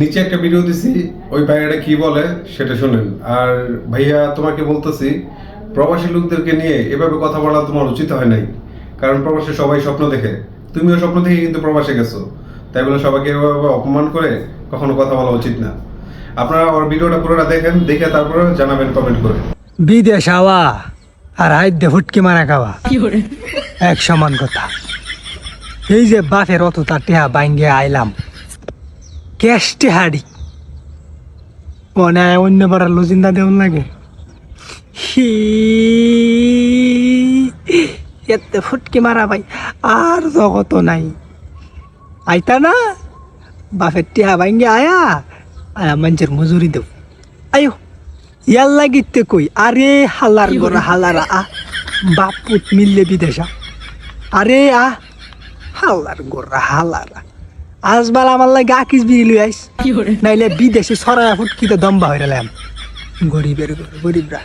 নিচে একটা ভিডিও দিছি, ওই ভাইয়াটা কি বলে সেটা শুনেন। আর ভাইয়া তোমাকে বলতেছি, প্রবাসী লোকদেরকে নিয়ে এভাবে কথা বলা তোমার উচিত হয় নাই। কারণ প্রবাসে সবাই স্বপ্ন দেখে, তুমিও স্বপ্ন দেখে কিন্তু প্রবাসে গেছো, তাই বলে সবাইকে এভাবে অপমান করে কখনো কথা বলা উচিত না। আপনারা আমার ভিডিওটা পুরোটা দেখেন, দেখে তারপরে জানাবেন কমেন্ট করে। বিদেশ আওয়া আর হাইদ্যে ফুটকি মারা খাওয়া এক সমান কথা। এই যে বাফের অত তার টেহা বাইঙ্গে আইলাম ক্যাশ টেহারি মনে হয় অন্য পাড়ার লজিন্দা দেউন লাগে। হি এতে ফুটকি মারা ভাই আর জগত নাই। আইতা না বাফের টেহা বাইঙ্গে আয়া আয়া মানুষের মজুরি দেব। আয়ো ইয়ার লাগিতে কই আরে হালার গোরা হালারা আ বাপুত মিললে বিদেশা আরে আ হালার গোরা হালারা আজবাল আমার লাগে আকিস বিড়ি আইস নাইলে বিদেশে সরায়া ফুটকিতে দম্বা হয়ে গেলাম। গরিবের গরিবরা